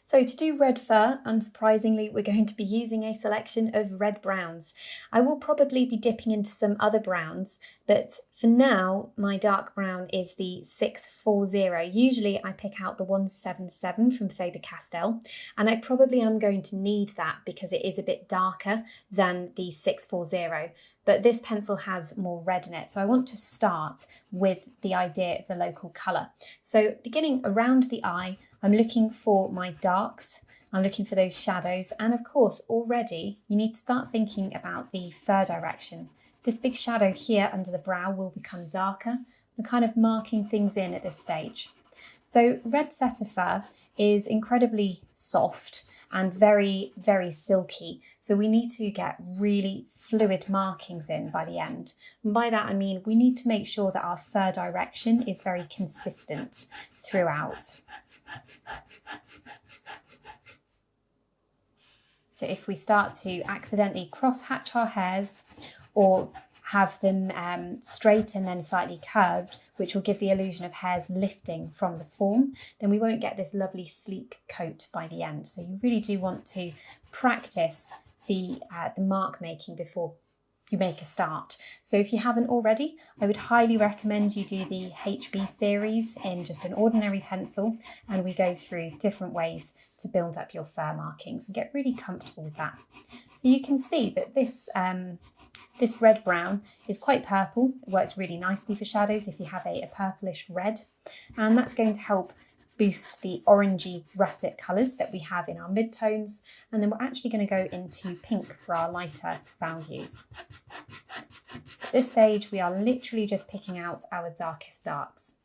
So to do red fur, unsurprisingly, we're going to be using a selection of red browns. I will probably be dipping into some other browns, but for now, my dark brown is the 640. Usually I pick out the 177 from Faber Castell, and I probably am going to need that because it is a bit darker than the 640. But this pencil has more red in it. So I want to start with the idea of the local colour. So beginning around the eye, I'm looking for my darks, I'm looking for those shadows, and of course already you need to start thinking about the fur direction. This big shadow here under the brow will become darker. I'm kind of marking things in at this stage. So red setter fur is incredibly soft and very, very silky. So we need to get really fluid markings in by the end. And by that I mean we need to make sure that our fur direction is very consistent throughout. So if we start to accidentally cross-hatch our hairs or have them straight and then slightly curved, which will give the illusion of hairs lifting from the form, then we won't get this lovely sleek coat by the end. So you really do want to practice the mark making before you make a start. So if you haven't already, I would highly recommend you do the HB series in just an ordinary pencil, and we go through different ways to build up your fur markings and get really comfortable with that. So you can see that this red brown is quite purple. It works really nicely for shadows if you have a purplish red, and that's going to help boost the orangey russet colours that we have in our midtones, and then we're actually going to go into pink for our lighter values. So at this stage we are literally just picking out our darkest darks,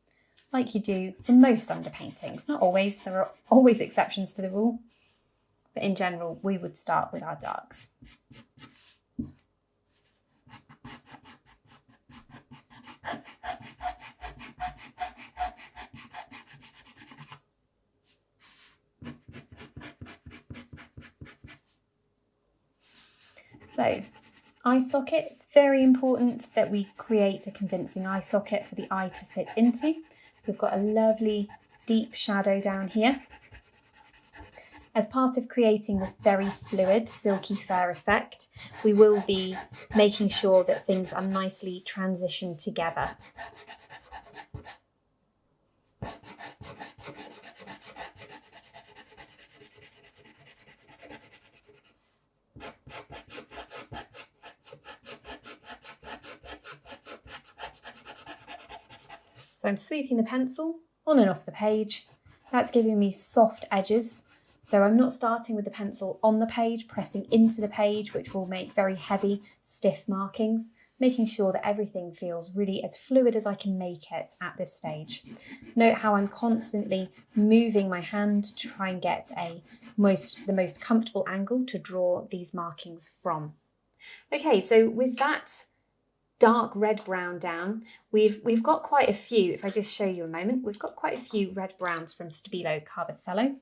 like you do for most underpaintings. Not always, there are always exceptions to the rule, but in general we would start with our darks. So, eye socket, it's very important that we create a convincing eye socket for the eye to sit into. We've got a lovely deep shadow down here. As part of creating this very fluid, silky fur effect, we will be making sure that things are nicely transitioned together. So I'm sweeping the pencil on and off the page. That's giving me soft edges. So I'm not starting with the pencil on the page, pressing into the page, which will make very heavy, stiff markings, making sure that everything feels really as fluid as I can make it at this stage. Note how I'm constantly moving my hand to try and get the most comfortable angle to draw these markings from. Okay, so with that dark red brown down, we've got quite a few. If I just show you a moment, we've got quite a few red browns from Stabilo Carbothello.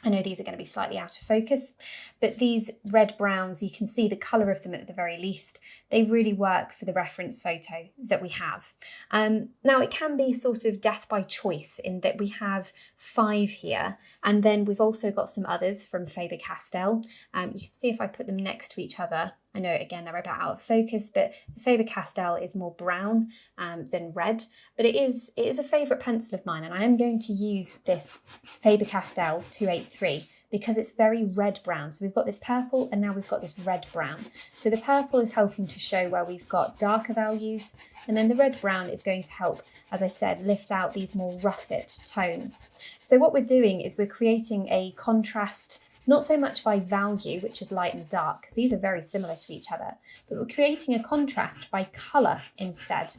I know these are going to be slightly out of focus, but these red browns, you can see the colour of them at the very least. They really work for the reference photo that we have. Now it can be sort of death by choice in that we have 5 here, and then we've also got some others from Faber Castell. You can see if I put them next to each other, I know again they're a bit out of focus, but the Faber Castell is more brown than red, but it is a favourite pencil of mine, and I am going to use this Faber Castell 283 because it's very red brown. So we've got this purple and now we've got this red brown. So the purple is helping to show where we've got darker values, and then the red brown is going to help, as I said, lift out these more russet tones. So what we're doing is we're creating a contrast, not so much by value, which is light and dark, because these are very similar to each other, but we're creating a contrast by colour instead.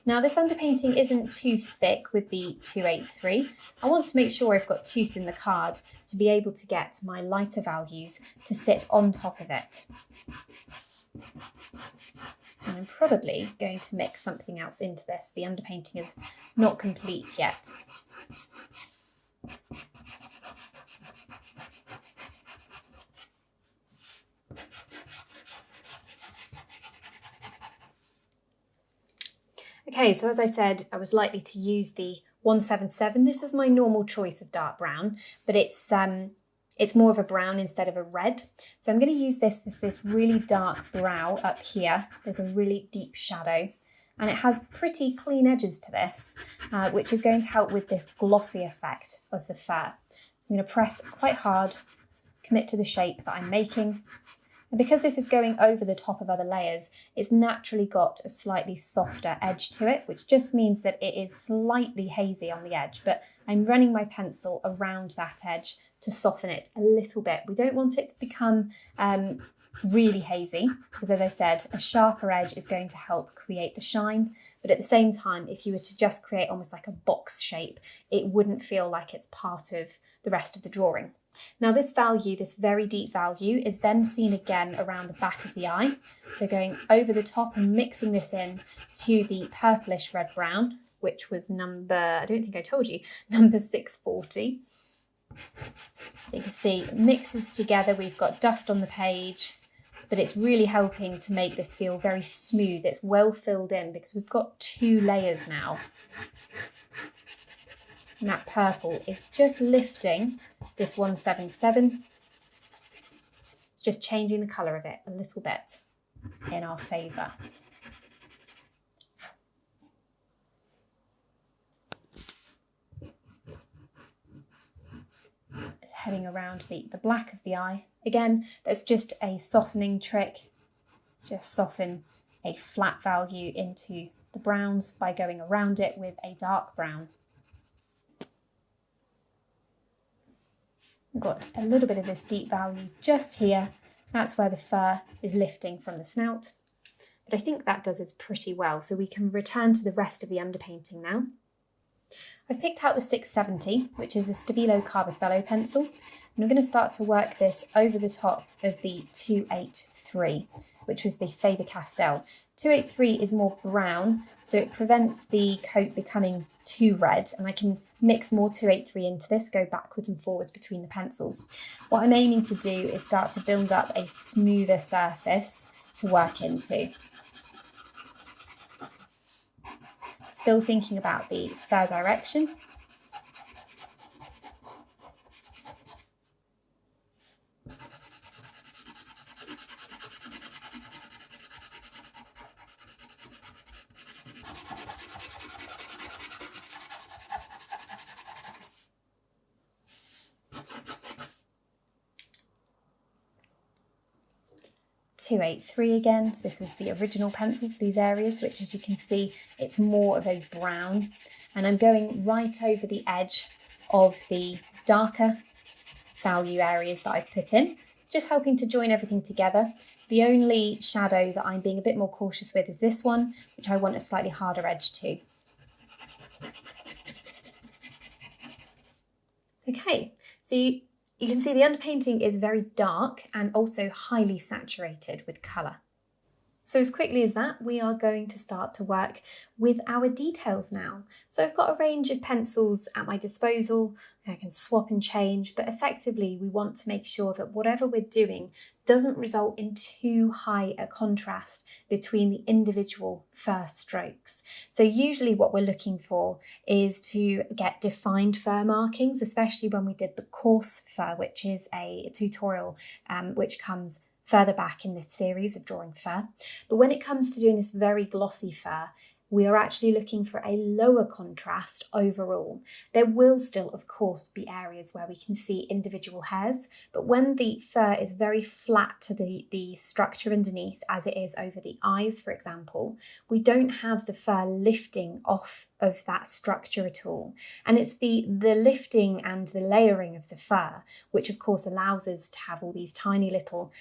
Now this underpainting isn't too thick with the 283. I want to make sure I've got tooth in the card to be able to get my lighter values to sit on top of it. And I'm probably going to mix something else into this. The underpainting is not complete yet. Okay, so as I said, I was likely to use the 177. This is my normal choice of dark brown, but it's more of a brown instead of a red. So I'm going to use this as this really dark brow up here. There's a really deep shadow, and it has pretty clean edges to this, which is going to help with this glossy effect of the fur. So I'm going to press quite hard, commit to the shape that I'm making. And because this is going over the top of other layers, it's naturally got a slightly softer edge to it, which just means that it is slightly hazy on the edge, but I'm running my pencil around that edge to soften it a little bit. We don't want it to become really hazy, because as I said, a sharper edge is going to help create the shine. But at the same time, if you were to just create almost like a box shape, it wouldn't feel like it's part of the rest of the drawing. Now this value, this very deep value, is then seen again around the back of the eye. So going over the top and mixing this in to the purplish red brown, which was number, I don't think I told you, number 640. So you can see it mixes together, we've got dust on the page, but it's really helping to make this feel very smooth. It's well filled in because we've got 2 layers now. And that purple is just lifting this 177. It's just changing the colour of it a little bit in our favour. It's heading around the black of the eye. Again, that's just a softening trick. Just soften a flat value into the browns by going around it with a dark brown. We've got a little bit of this deep value just here. That's where the fur is lifting from the snout. But I think that does it pretty well, so we can return to the rest of the underpainting now. I've picked out the 670, which is a Stabilo Carbothello pencil, and we're going to start to work this over the top of the 283, which was the Faber Castell. 283 is more brown, so it prevents the coat becoming too red, and I can mix more 283 into this, go backwards and forwards between the pencils. What I'm aiming to do is start to build up a smoother surface to work into. Still thinking about the fur direction. .283 again, so this was the original pencil for these areas, which as you can see, it's more of a brown. And I'm going right over the edge of the darker value areas that I've put in, just helping to join everything together. The only shadow that I'm being a bit more cautious with is this one, which I want a slightly harder edge to. Okay, so you can see the underpainting is very dark and also highly saturated with colour. So as quickly as that, we are going to start to work with our details now. So I've got a range of pencils at my disposal. I can swap and change, but effectively we want to make sure that whatever we're doing doesn't result in too high a contrast between the individual fur strokes. So usually what we're looking for is to get defined fur markings, especially when we did the coarse fur, which is a tutorial which comes further back in this series of drawing fur. But when it comes to doing this very glossy fur, we are actually looking for a lower contrast overall. There will still, of course, be areas where we can see individual hairs, but when the fur is very flat to the structure underneath, as it is over the eyes, for example, we don't have the fur lifting off of that structure at all. And it's the lifting and the layering of the fur, which of course allows us to have all these tiny little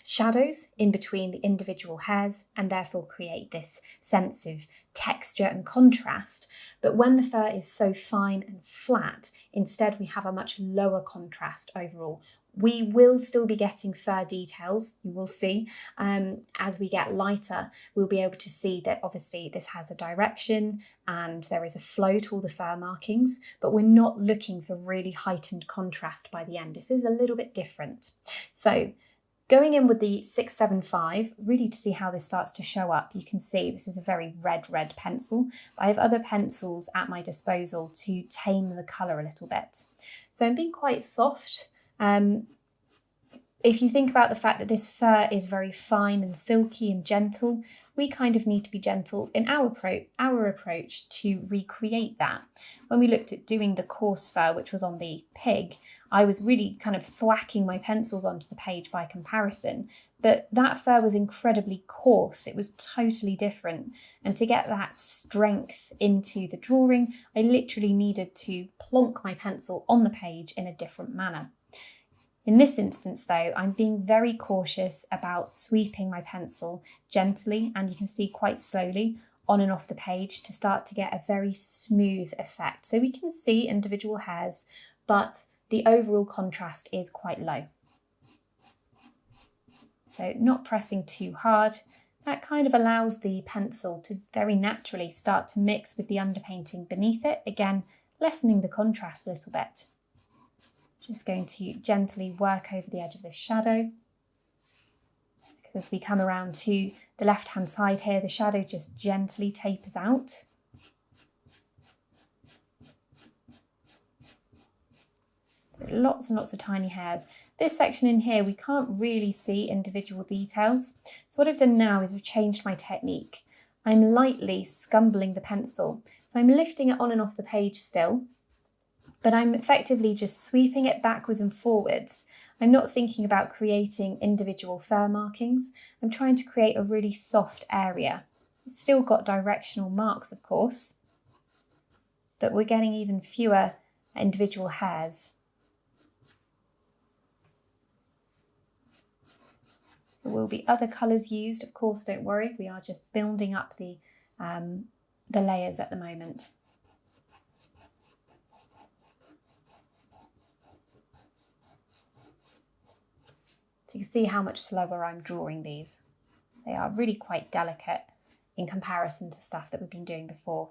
shadows in between the individual hairs, and therefore create this sense of texture and contrast. But when the fur is so fine and flat, instead we have a much lower contrast overall. We will still be getting fur details, you will see. As we get lighter, we'll be able to see that obviously this has a direction and there is a flow to all the fur markings, but we're not looking for really heightened contrast by the end. This is a little bit different. So Going in with the 675, really to see how this starts to show up, you can see this is a very red pencil. But I have other pencils at my disposal to tame the colour a little bit. So I'm being quite soft. If you think about the fact that this fur is very fine and silky and gentle, we kind of need to be gentle in our approach to recreate that. When we looked at doing the coarse fur, which was on the pig, I was really kind of thwacking my pencils onto the page by comparison, but that fur was incredibly coarse. It was totally different. And to get that strength into the drawing, I literally needed to plonk my pencil on the page in a different manner. In this instance though, I'm being very cautious about sweeping my pencil gently, and you can see quite slowly on and off the page to start to get a very smooth effect. So we can see individual hairs, but the overall contrast is quite low. So not pressing too hard, that kind of allows the pencil to very naturally start to mix with the underpainting beneath it, again lessening the contrast a little bit. Just going to gently work over the edge of this shadow. As we come around to the left-hand side here, the shadow just gently tapers out. Lots and lots of tiny hairs. This section in here, we can't really see individual details. So what I've done now is I've changed my technique. I'm lightly scumbling the pencil. So I'm lifting it on and off the page still, but I'm effectively just sweeping it backwards and forwards. I'm not thinking about creating individual fur markings. I'm trying to create a really soft area. It's still got directional marks, of course, but we're getting even fewer individual hairs. There will be other colours used, of course, don't worry. We are just building up the layers at the moment. So you can see how much slower I'm drawing these. They are really quite delicate in comparison to stuff that we've been doing before.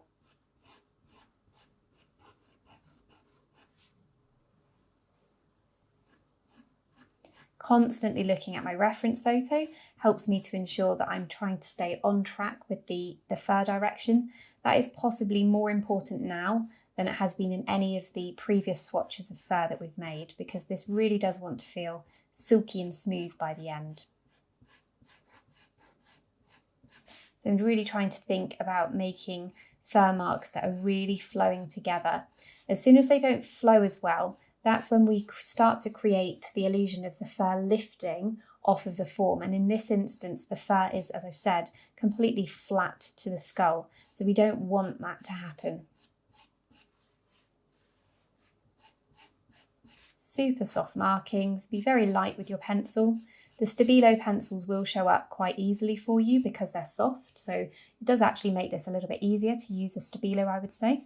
Constantly looking at my reference photo helps me to ensure that I'm trying to stay on track with the fur direction. That is possibly more important now than it has been in any of the previous swatches of fur that we've made, because this really does want to feel silky and smooth by the end. So I'm really trying to think about making fur marks that are really flowing together. As soon as they don't flow as well, that's when we start to create the illusion of the fur lifting off of the form. And in this instance, the fur is, as I've said, completely flat to the skull. So we don't want that to happen. Super soft markings, be very light with your pencil. The Stabilo pencils will show up quite easily for you because they're soft, so it does actually make this a little bit easier to use a Stabilo, I would say.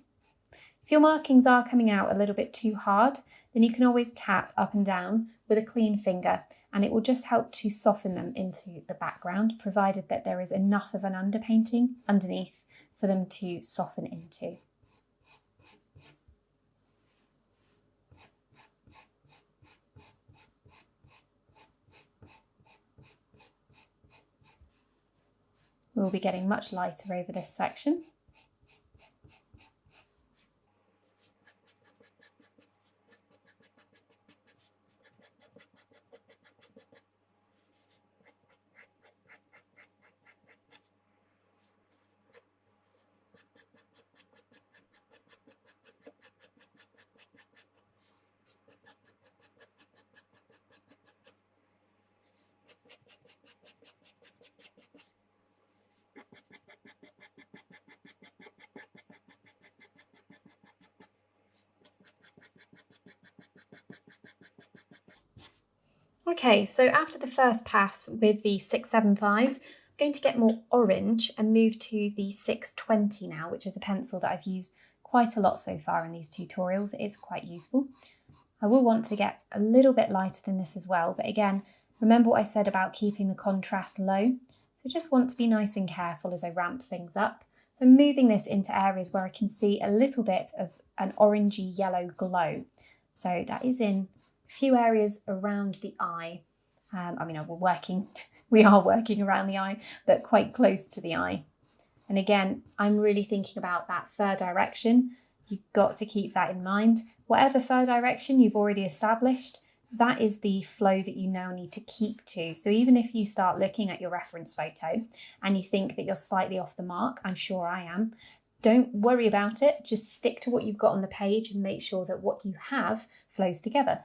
If your markings are coming out a little bit too hard, then you can always tap up and down with a clean finger, and it will just help to soften them into the background, provided that there is enough of an underpainting underneath for them to soften into. We'll be getting much lighter over this section. Okay, so after the first pass with the 675, I'm going to get more orange and move to the 620 now, which is a pencil that I've used quite a lot so far in these tutorials. It is quite useful. I will want to get a little bit lighter than this as well, but again, remember what I said about keeping the contrast low. So just want to be nice and careful as I ramp things up. So I'm moving this into areas where I can see a little bit of an orangey yellow glow. So that is in a few areas around the eye, I mean, we are working around the eye, but quite close to the eye. And again, I'm really thinking about that fur direction. You've got to keep that in mind. Whatever fur direction you've already established, that is the flow that you now need to keep to. So even if you start looking at your reference photo and you think that you're slightly off the mark, I'm sure I am, don't worry about it. Just stick to what you've got on the page and make sure that what you have flows together.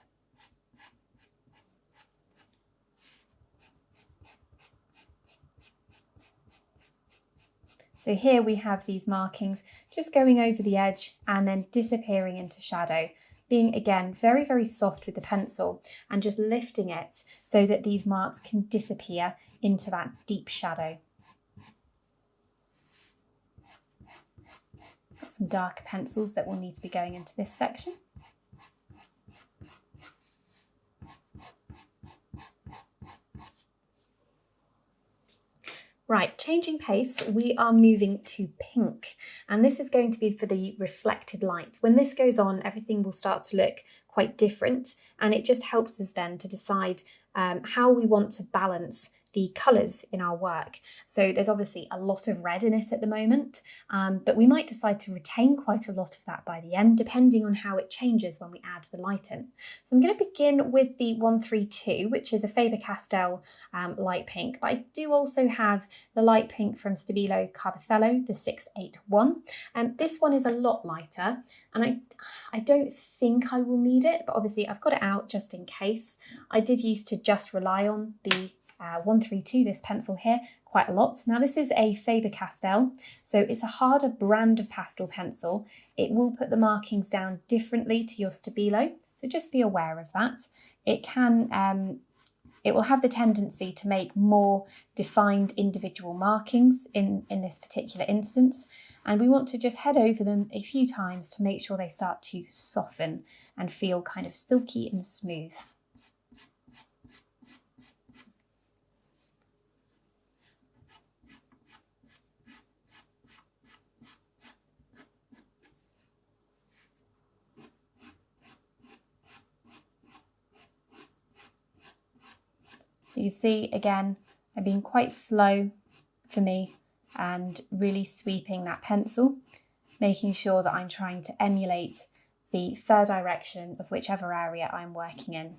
So here we have these markings just going over the edge and then disappearing into shadow, being again very, very soft with the pencil and just lifting it so that these marks can disappear into that deep shadow. Got some darker pencils that will need to be going into this section. Right, changing pace, we are moving to pink, and this is going to be for the reflected light. When this goes on, everything will start to look quite different, and it just helps us then to decide how we want to balance the colours in our work. So there's obviously a lot of red in it at the moment, but we might decide to retain quite a lot of that by the end, depending on how it changes when we add the light in. So I'm going to begin with the 132, which is a Faber Castell light pink, but I do also have the light pink from Stabilo Carpethello, the 681. This one is a lot lighter, and I don't think I will need it, but obviously I've got it out just in case. I did used to just rely on the 132, this pencil here, quite a lot. Now this is a Faber Castell, so it's a harder brand of pastel pencil. It will put the markings down differently to your Stabilo, so just be aware of that. It will have the tendency to make more defined individual markings in this particular instance, and we want to just head over them a few times to make sure they start to soften and feel kind of silky and smooth. You see, again, I'm being quite slow for me and really sweeping that pencil, making sure that I'm trying to emulate the fur direction of whichever area I'm working in.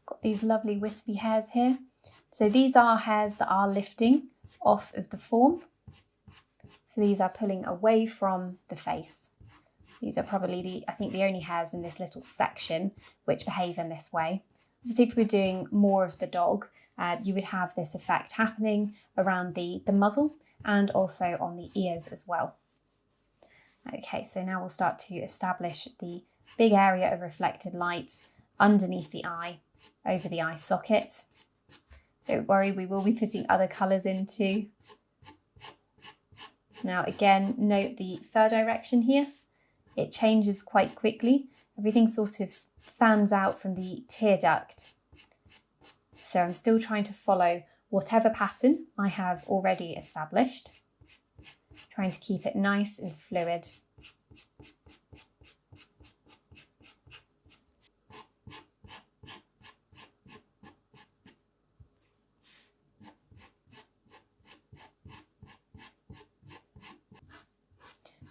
Got these lovely wispy hairs here. So these are hairs that are lifting off of the form. So these are pulling away from the face. These are probably I think the only hairs in this little section which behave in this way. Obviously, if we're doing more of the dog, you would have this effect happening around the muzzle and also on the ears as well. Okay, so now we'll start to establish the big area of reflected light underneath the eye, over the eye socket. Don't worry, we will be putting other colours in too. Now again, note the fur direction here. It changes quite quickly. Everything sort of fans out from the tear duct. So I'm still trying to follow whatever pattern I have already established, trying to keep it nice and fluid.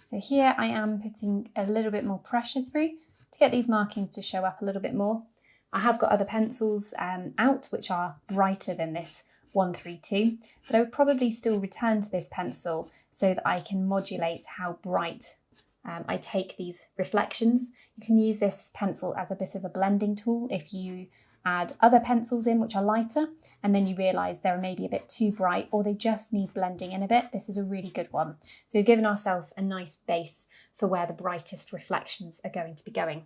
So here I am putting a little bit more pressure through to get these markings to show up a little bit more. I have got other pencils out which are brighter than this 132, but I would probably still return to this pencil so that I can modulate how bright I take these reflections. You can use this pencil as a bit of a blending tool if you add other pencils in which are lighter and then you realise they're maybe a bit too bright or they just need blending in a bit. This is a really good one. So we've given ourselves a nice base for where the brightest reflections are going to be going.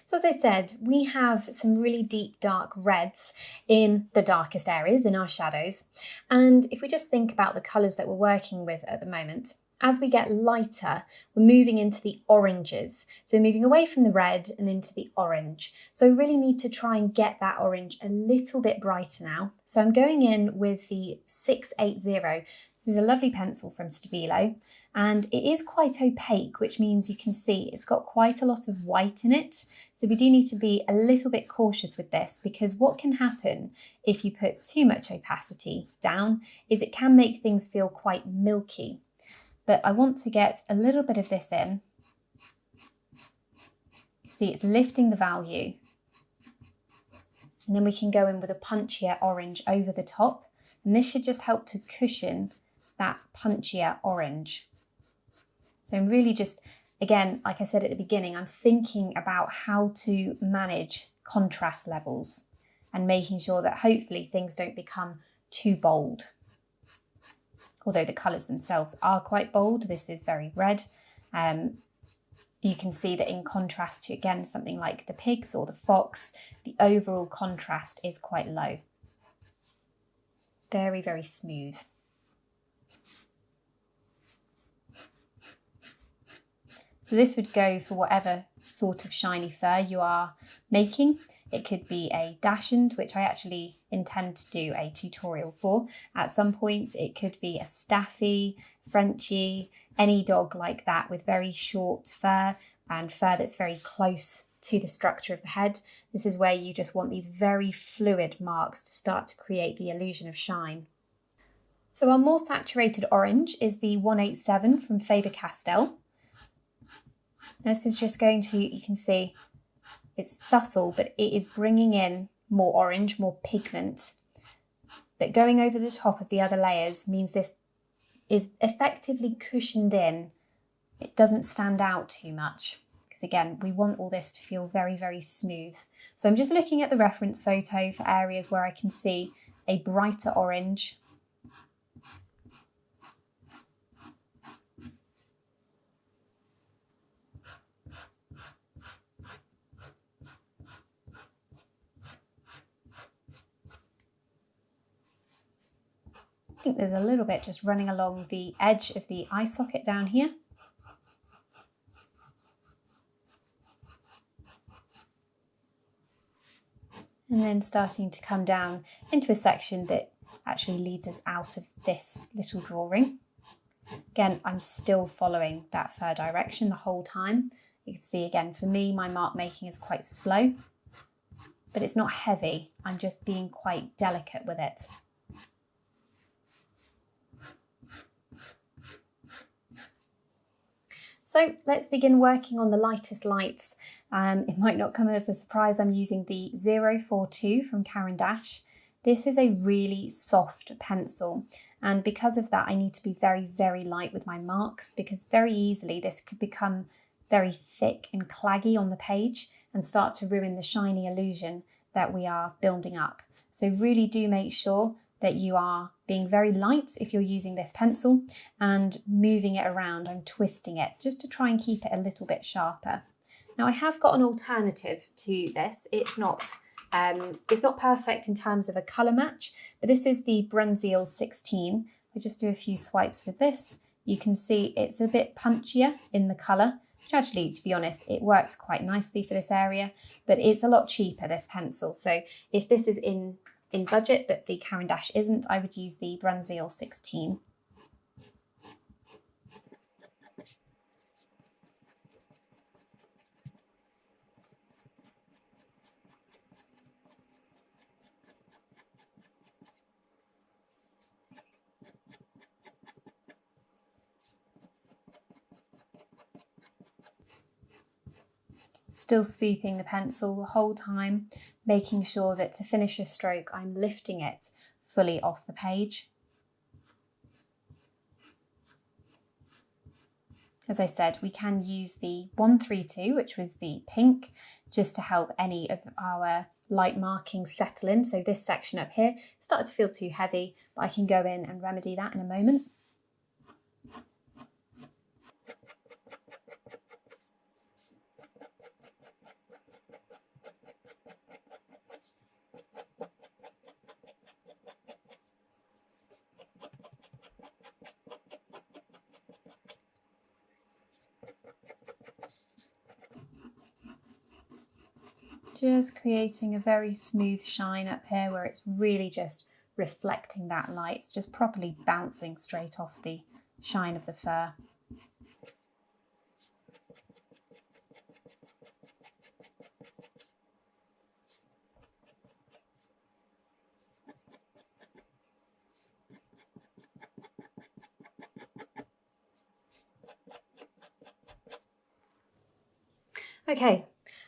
So as I said, we have some really deep dark reds in the darkest areas in our shadows, and if we just think about the colours that we're working with at the moment, as we get lighter, we're moving into the oranges. So moving away from the red and into the orange. So we really need to try and get that orange a little bit brighter now. So I'm going in with the 680. This is a lovely pencil from Stabilo, and it is quite opaque, which means you can see it's got quite a lot of white in it. So we do need to be a little bit cautious with this, because what can happen if you put too much opacity down is it can make things feel quite milky. But I want to get a little bit of this in. See, it's lifting the value. And then we can go in with a punchier orange over the top. And this should just help to cushion that punchier orange. So I'm really just, again, like I said at the beginning, I'm thinking about how to manage contrast levels and making sure that hopefully things don't become too bold. Although the colours themselves are quite bold, this is very red. You can see that in contrast to, again, something like the pigs or the fox, the overall contrast is quite low. Very, very smooth. So this would go for whatever sort of shiny fur you are making. It could be a dachshund, which I actually intend to do a tutorial for at some point. It could be a staffy, Frenchie, any dog like that with very short fur and fur that's very close to the structure of the head. This is where you just want these very fluid marks to start to create the illusion of shine. So our more saturated orange is the 187 from Faber Castell. This is just going to, you can see, it's subtle, but it is bringing in more orange, more pigment. But going over the top of the other layers means this is effectively cushioned in. It doesn't stand out too much, because again, we want all this to feel very, very smooth. So I'm just looking at the reference photo for areas where I can see a brighter orange. I think there's a little bit just running along the edge of the eye socket down here. And then starting to come down into a section that actually leads us out of this little drawing. Again, I'm still following that fur direction the whole time. You can see again, for me, my mark making is quite slow, but it's not heavy. I'm just being quite delicate with it. So let's begin working on the lightest lights. It might not come as a surprise, I'm using the 042 from Caran d'Ache. This is a really soft pencil, and because of that I need to be very, very light with my marks, because very easily this could become very thick and claggy on the page and start to ruin the shiny illusion that we are building up. So really do make sure that you are being very light if you're using this pencil and moving it around and twisting it just to try and keep it a little bit sharper. Now I have got an alternative to this. It's not perfect in terms of a colour match, but this is the Brunswick 16. I just do a few swipes with this. You can see it's a bit punchier in the colour, which actually, to be honest, it works quite nicely for this area, but it's a lot cheaper, this pencil. So if this is in budget, but the Caran d'Ache isn't, I would use the Brunswick 16. Still sweeping the pencil the whole time, making sure that to finish a stroke, I'm lifting it fully off the page. As I said, we can use the 132, which was the pink, just to help any of our light markings settle in. So this section up here started to feel too heavy, but I can go in and remedy that in a moment. Just creating a very smooth shine up here where it's really just reflecting that light. It's just properly bouncing straight off the shine of the fur. Okay,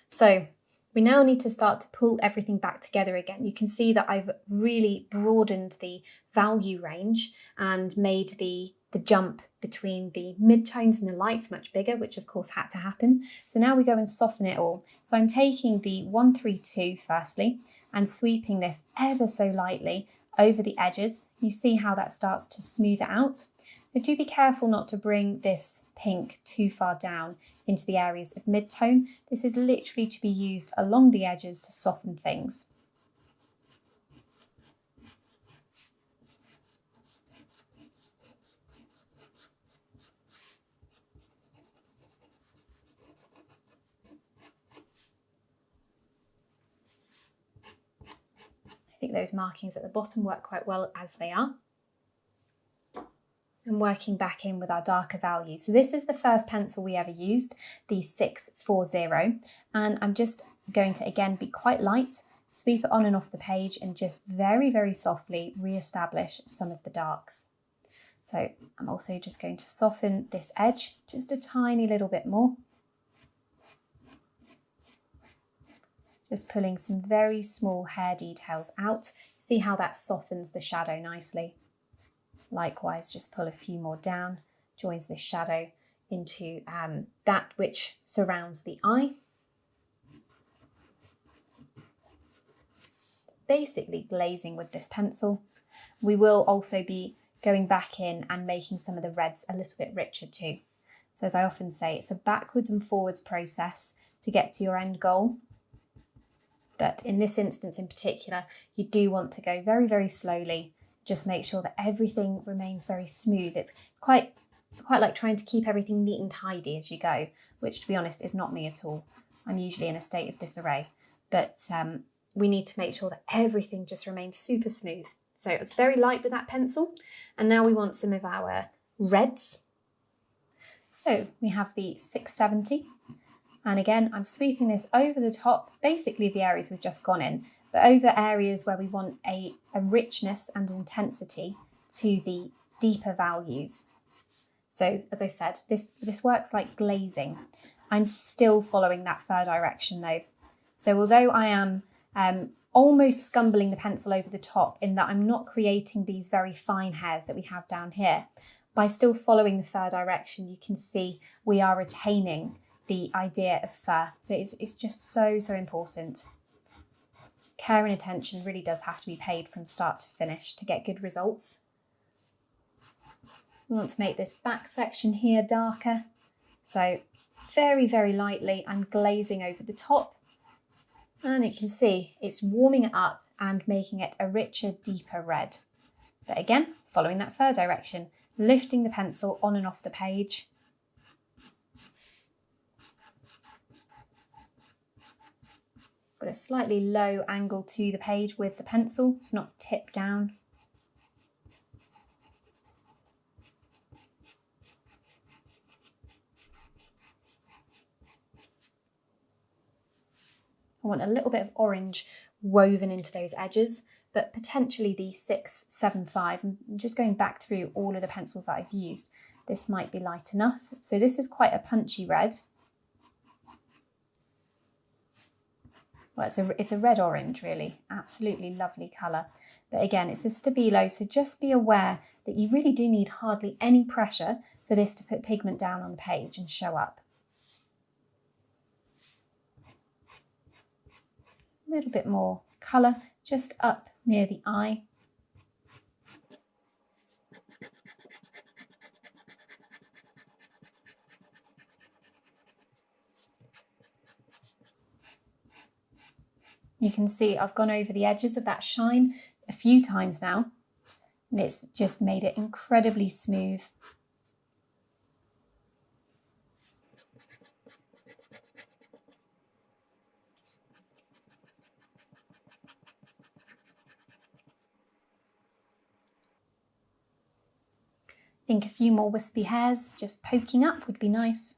so we now need to start to pull everything back together again. You can see that I've really broadened the value range and made the jump between the mid-tones and the lights much bigger, which of course had to happen. So now we go and soften it all. So I'm taking the 132 firstly and sweeping this ever so lightly over the edges. You see how that starts to smooth it out. But do be careful not to bring this pink too far down into the areas of mid-tone. This is literally to be used along the edges to soften things. I think those markings at the bottom work quite well as they are. And working back in with our darker values. So this is the first pencil we ever used, the 640, and I'm just going to again be quite light, sweep it on and off the page and just very, very softly re-establish some of the darks. So I'm also just going to soften this edge just a tiny little bit more. Just pulling some very small hair details out. See how that softens the shadow nicely. Likewise, just pull a few more down, joins this shadow into that which surrounds the eye. Basically glazing with this pencil. We will also be going back in and making some of the reds a little bit richer too. So as I often say, it's a backwards and forwards process to get to your end goal. But in this instance in particular, you do want to go very, very slowly. Just make sure that everything remains very smooth. It's quite like trying to keep everything neat and tidy as you go, which to be honest is not me at all. I'm usually in a state of disarray, but we need to make sure that everything just remains super smooth. So it's very light with that pencil. And now we want some of our reds. So we have the 670. And again, I'm sweeping this over the top, basically the areas we've just gone in, but over areas where we want a richness and intensity to the deeper values. So as I said, this works like glazing. I'm still following that fur direction though. So although I am almost scumbling the pencil over the top in that I'm not creating these very fine hairs that we have down here, by still following the fur direction, you can see we are retaining the idea of fur. So it's just so important. Care and attention really does have to be paid from start to finish to get good results. We want to make this back section here darker. So very, very lightly, I'm glazing over the top. And you can see it's warming it up and making it a richer, deeper red. But again, following that fur direction, lifting the pencil on and off the page. Got a slightly low angle to the page with the pencil, it's not tipped down. I want a little bit of orange woven into those edges, but potentially the 675. I'm just going back through all of the pencils that I've used. This might be light enough. So this is quite a punchy red. Well, it's a red-orange really, absolutely lovely colour. But again, it's a Stabilo, so just be aware that you really do need hardly any pressure for this to put pigment down on the page and show up. A little bit more colour just up near the eye. You can see I've gone over the edges of that shine a few times now, and it's just made it incredibly smooth. think a few more wispy hairs just poking up would be nice.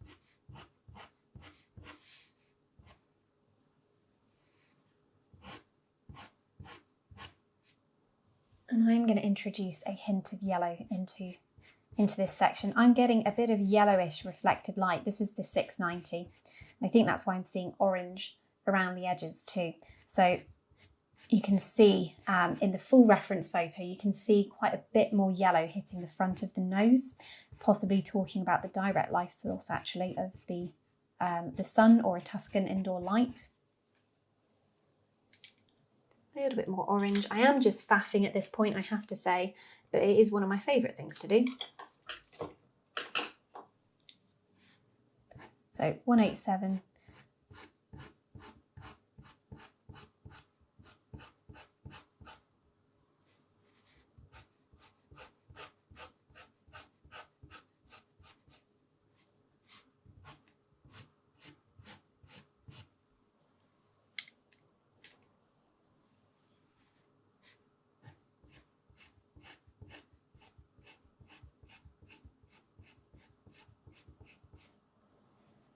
And I'm going to introduce a hint of yellow into this section. I'm getting a bit of yellowish reflected light. This is the 690. I think that's why I'm seeing orange around the edges too. So you can see in the full reference photo, you can see quite a bit more yellow hitting the front of the nose, possibly talking about the direct light source actually of the sun or a Tuscan indoor light. A little bit more orange. I am just faffing at this point, I have to say, but it is one of my favourite things to do. So 187.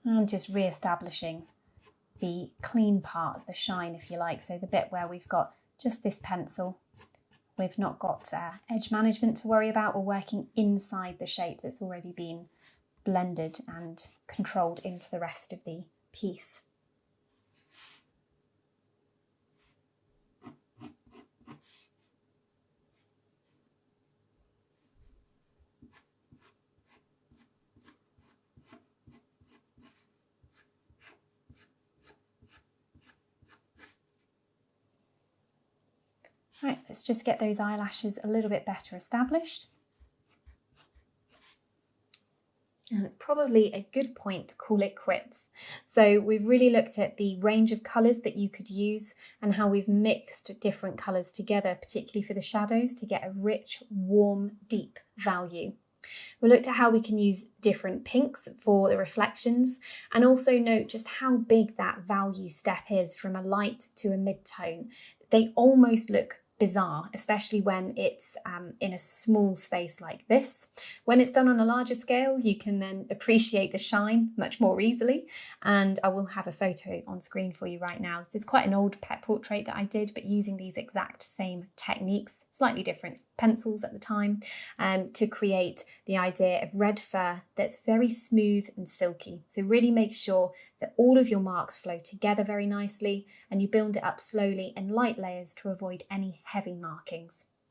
I'm just re-establishing the clean part of the shine, if you like, so the bit where we've got just this pencil, we've not got edge management to worry about. We're working inside the shape that's already been blended and controlled into the rest of the piece. Right, let's just get those eyelashes a little bit better established. And probably a good point to call it quits. So we've really looked at the range of colours that you could use and how we've mixed different colours together, particularly for the shadows, to get a rich, warm, deep value. We looked at how we can use different pinks for the reflections, and also note just how big that value step is from a light to a mid-tone. They almost look bizarre, especially when it's in a small space like this. When it's done on a larger scale, you can then appreciate the shine much more easily, and I will have a photo on screen for you right now. This is quite an old pet portrait that I did, but using these exact same techniques, slightly different pencils at the time, to create the idea of red fur that's very smooth and silky. So really make sure that all of your marks flow together very nicely, and you build it up slowly in light layers to avoid any heavy markings.